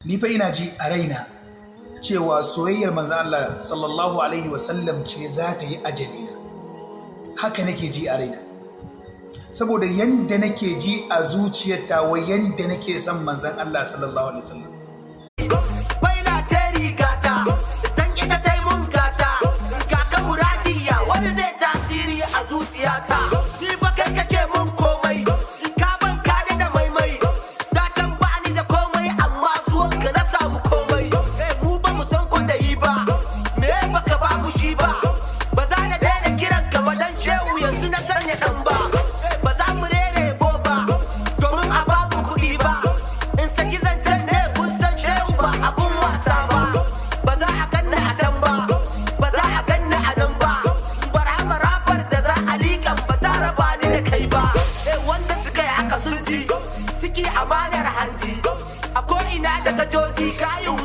ni fa ina ji a raina cewa soyayyar manzon Allah sallallahu alaihi wasallam ce za ta yi ajali. Haka nake ji a raina, saboda yanda nake ji a zuciyarta wa yanda nake son manzon Allah sallallahu alaihi wasallam. Wani zai tasiri a zuciyata, si ba kai kake mun komai, ka ban kada da maimai, da kan bani da komai amma zuwan ka na samu komai. Mu ba mu san ko da yi ba, me baka ba mu shi ba, ba za na daina kiran ka ba dan shehu yanzu na sanya dan ba, ba za mu rere bo ba, domin a ba mu kuɗi ba, in saki zancen ne kun san shehu ba abun wasa ba, ba za a ganna a can ba, ba za a ganna a nan ba. Wanda suka yi haka sun ji ciki amanar hanji a ko'ina da kajoji kayan